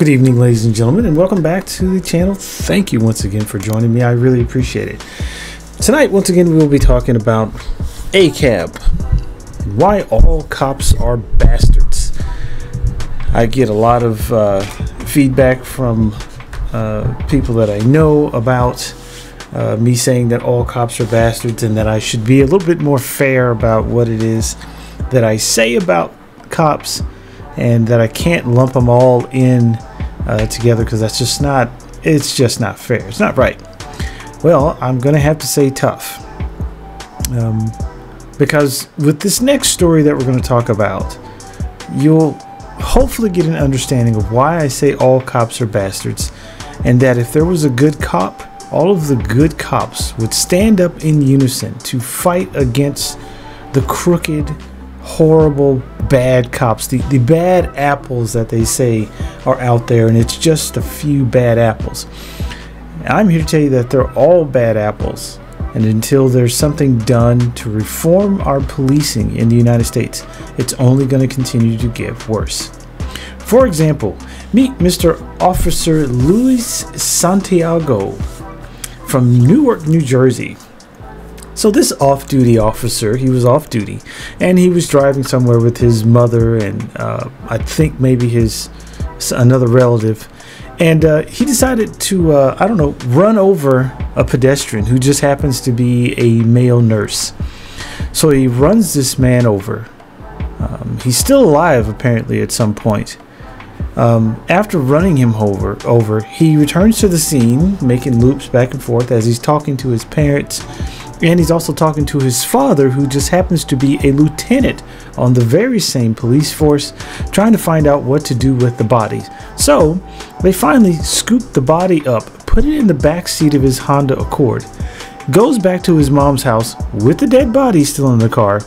Good evening, ladies and gentlemen, and welcome back to the channel. Thank you once again for joining me. I really appreciate it. Tonight, once again, we will be talking about A.C.A.B. Why all cops are bastards. I get a lot of feedback from people that I know about me saying that all cops are bastards and that I should be a little bit more fair about what it is that I say about cops, and that I can't lump them all in together because that's just not, it's just not fair. It's not right. Well, I'm gonna have to say tough, because with this next story that we're going to talk about, you'll hopefully get an understanding of why I say all cops are bastards, and that if there was a good cop, all of the good cops would stand up in unison to fight against the crooked, horrible, bad cops, the bad apples that they say are out there, and it's just a few bad apples. I'm here to tell you that they're all bad apples, and until there's something done to reform our policing in the United States, it's only going to continue to get worse. For example, meet Mr. Officer Luis Santiago from Newark, New Jersey. So this off-duty officer, he was off-duty, and he was driving somewhere with his mother and I think maybe another relative, and he decided to, I don't know, run over a pedestrian who just happens to be a male nurse. So he runs this man over. He's still alive apparently at some point. After running him over, he returns to the scene, making loops back and forth as he's talking to his parents. And he's also talking to his father, who just happens to be a lieutenant on the very same police force, trying to find out what to do with the bodies. So they finally scoop the body up, put it in the back seat of his Honda Accord, goes back to his mom's house with the dead body still in the car,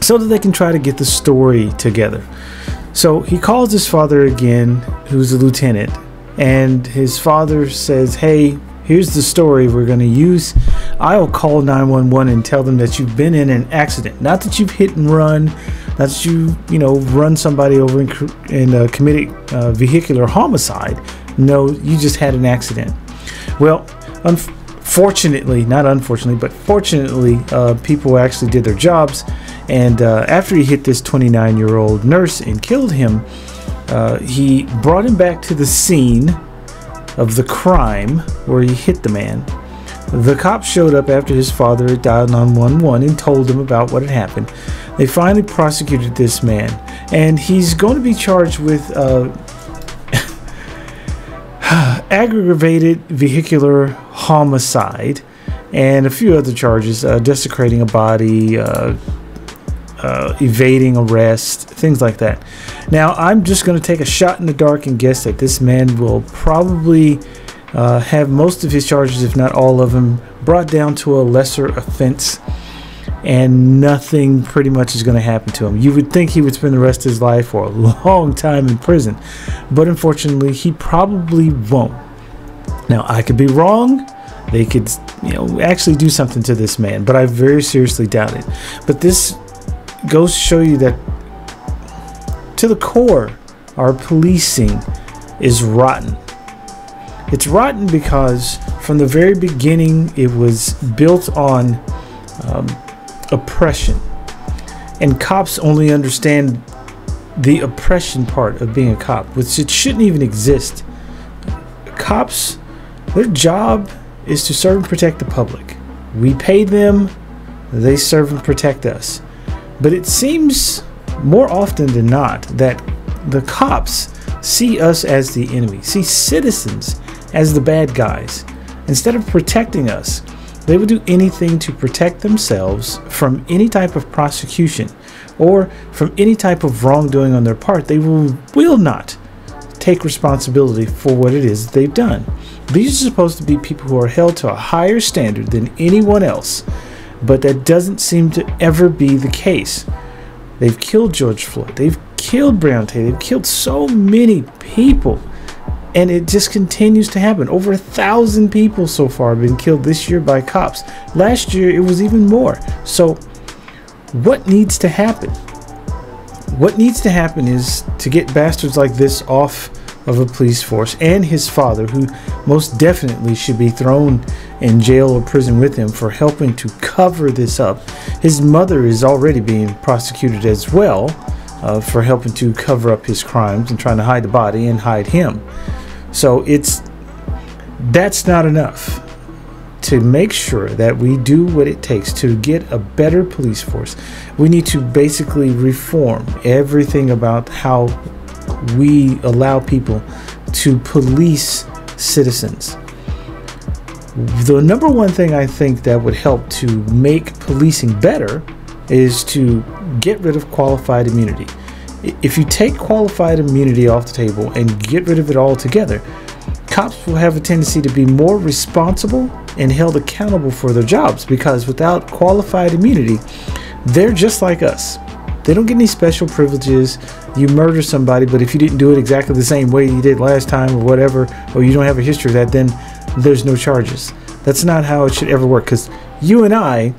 so that they can try to get the story together. So he calls his father again, who's a lieutenant, and his father says, "Hey, here's the story we're going to use. I'll call 911 and tell them that you've been in an accident. Not that you've hit and run, not that you run somebody over and committed vehicular homicide. No, you just had an accident." Well, unfortunately, not unfortunately, but fortunately, people actually did their jobs. And after he hit this 29-year-old nurse and killed him, he brought him back to the scene of the crime where he hit the man. The cops showed up after his father had dialed 911 and told him about what had happened. They finally prosecuted this man, and he's going to be charged with aggravated vehicular homicide and a few other charges, desecrating a body, evading arrest, things like that. Now, I'm just going to take a shot in the dark and guess that this man will probably have most of his charges, if not all of them, brought down to a lesser offense, and nothing pretty much is going to happen to him. You would think he would spend the rest of his life for a long time in prison, but unfortunately, he probably won't. Now, I could be wrong. They could, actually do something to this man, but I very seriously doubt it. But this goes to show you that to the core, our policing is rotten. It's rotten because from the very beginning it was built on oppression, and cops only understand the oppression part of being a cop, which it shouldn't even exist. Cops, their job is to serve and protect the public. We pay them, they serve and protect us. But it seems more often than not that the cops see us as the enemy, see citizens as the bad guys. Instead of protecting us, they will do anything to protect themselves from any type of prosecution or from any type of wrongdoing on their part. They will not take responsibility for what it is that they've done. These are supposed to be people who are held to a higher standard than anyone else, but that doesn't seem to ever be the case. They've killed George Floyd. They've killed Breonna Taylor. They've killed so many people. And it just continues to happen. Over 1,000 people so far have been killed this year by cops. Last year, it was even more. So what needs to happen? What needs to happen is to get bastards like this off of a police force, and his father, who most definitely should be thrown in jail or prison with him for helping to cover this up. His mother is already being prosecuted as well for helping to cover up his crimes and trying to hide the body and hide him. So that's not enough. To make sure that we do what it takes to get a better police force, we need to basically reform everything about how we allow people to police citizens. The number one thing I think that would help to make policing better is to get rid of qualified immunity. If you take qualified immunity off the table and get rid of it altogether, cops will have a tendency to be more responsible and held accountable for their jobs, because without qualified immunity, they're just like us. They don't get any special privileges. You murder somebody, but if you didn't do it exactly the same way you did last time or whatever, or you don't have a history of that, then there's no charges. That's not how it should ever work, because you and I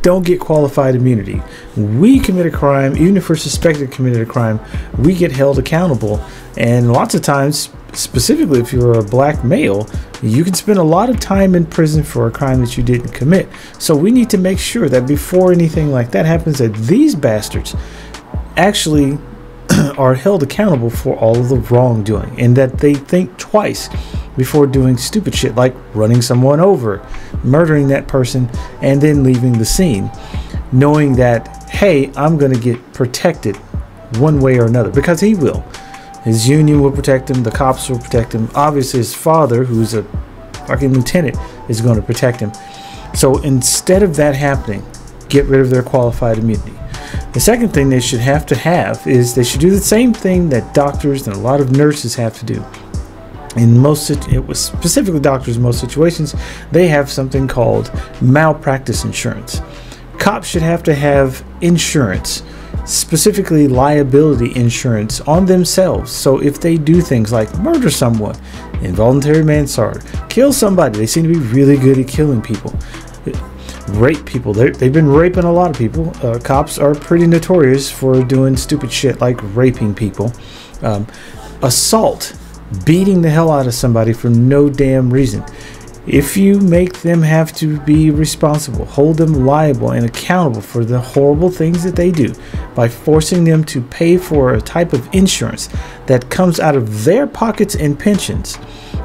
don't get qualified immunity. We commit a crime, even if we're suspected of committing a crime, we get held accountable. And lots of times, specifically if you're a black male, you can spend a lot of time in prison for a crime that you didn't commit. So we need to make sure that before anything like that happens, that these bastards actually are held accountable for all of the wrongdoing, and that they think twice before doing stupid shit like running someone over, murdering that person, and then leaving the scene, knowing that, hey, I'm going to get protected one way or another, because he will. His union will protect him, the cops will protect him, obviously his father, who's a fucking lieutenant, is going to protect him. So instead of that happening, get rid of their qualified immunity. The second thing they should have is they should do the same thing that doctors and a lot of nurses have to do. It was specifically doctors in most situations, they have something called malpractice insurance. Cops should have to have insurance, specifically liability insurance, on themselves. So if they do things like murder someone, involuntary manslaughter, kill somebody, they seem to be really good at killing people, rape people, they've been raping a lot of people. Cops are pretty notorious for doing stupid shit like raping people. Assault, beating the hell out of somebody for no damn reason. If you make them have to be responsible, hold them liable and accountable for the horrible things that they do by forcing them to pay for a type of insurance that comes out of their pockets and pensions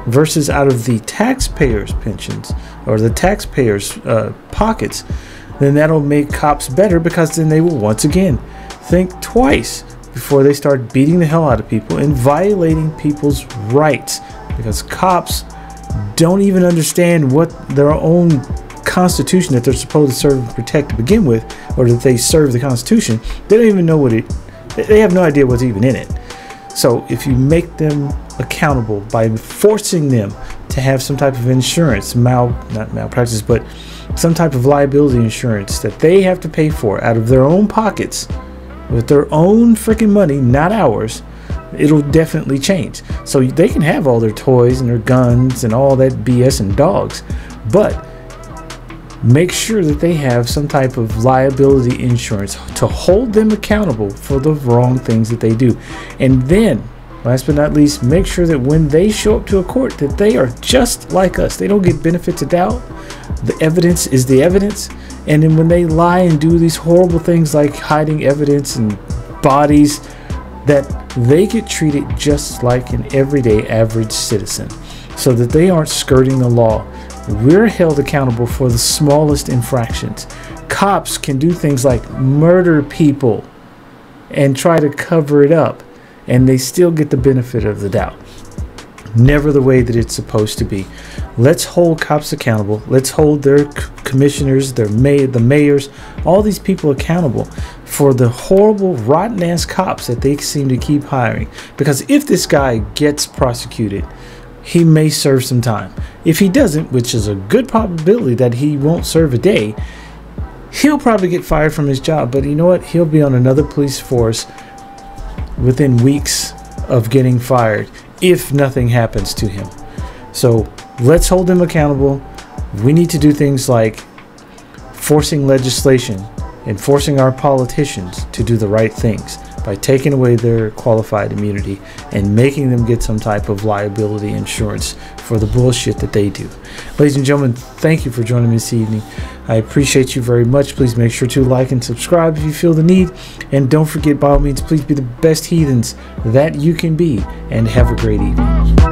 versus out of the taxpayers' pensions or the taxpayers' pockets, then that'll make cops better, because then they will once again think twice before they start beating the hell out of people and violating people's rights, because cops don't even understand what their own constitution that they're supposed to serve and protect to begin with, or that they serve the Constitution. They don't even know they have no idea what's even in it. So if you make them accountable by forcing them to have some type of insurance, not malpractice, but some type of liability insurance that they have to pay for out of their own pockets with their own freaking money, not ours, it'll definitely change. So they can have all their toys and their guns and all that BS and dogs, but make sure that they have some type of liability insurance to hold them accountable for the wrong things that they do. And then, last but not least, make sure that when they show up to a court, that they are just like us. They don't get benefits of doubt. The evidence is the evidence. And then when they lie and do these horrible things like hiding evidence and bodies, that they get treated just like an everyday average citizen, so that they aren't skirting the law. We're held accountable for the smallest infractions. Cops can do things like murder people and try to cover it up, and they still get the benefit of the doubt. Never the way that it's supposed to be. Let's hold cops accountable. Let's hold their commissioners, the mayors, all these people accountable for the horrible, rotten-ass cops that they seem to keep hiring. Because if this guy gets prosecuted, he may serve some time. If he doesn't, which is a good probability that he won't serve a day, he'll probably get fired from his job. But you know what? He'll be on another police force within weeks of getting fired if nothing happens to him. So let's hold them accountable. We need to do things like forcing legislation and forcing our politicians to do the right things. by taking away their qualified immunity and making them get some type of liability insurance for the bullshit that they do. Ladies and gentlemen, thank you for joining me this evening. I appreciate you very much. Please make sure to like and subscribe if you feel the need. And don't forget, by all means, please be the best heathens that you can be. And have a great evening.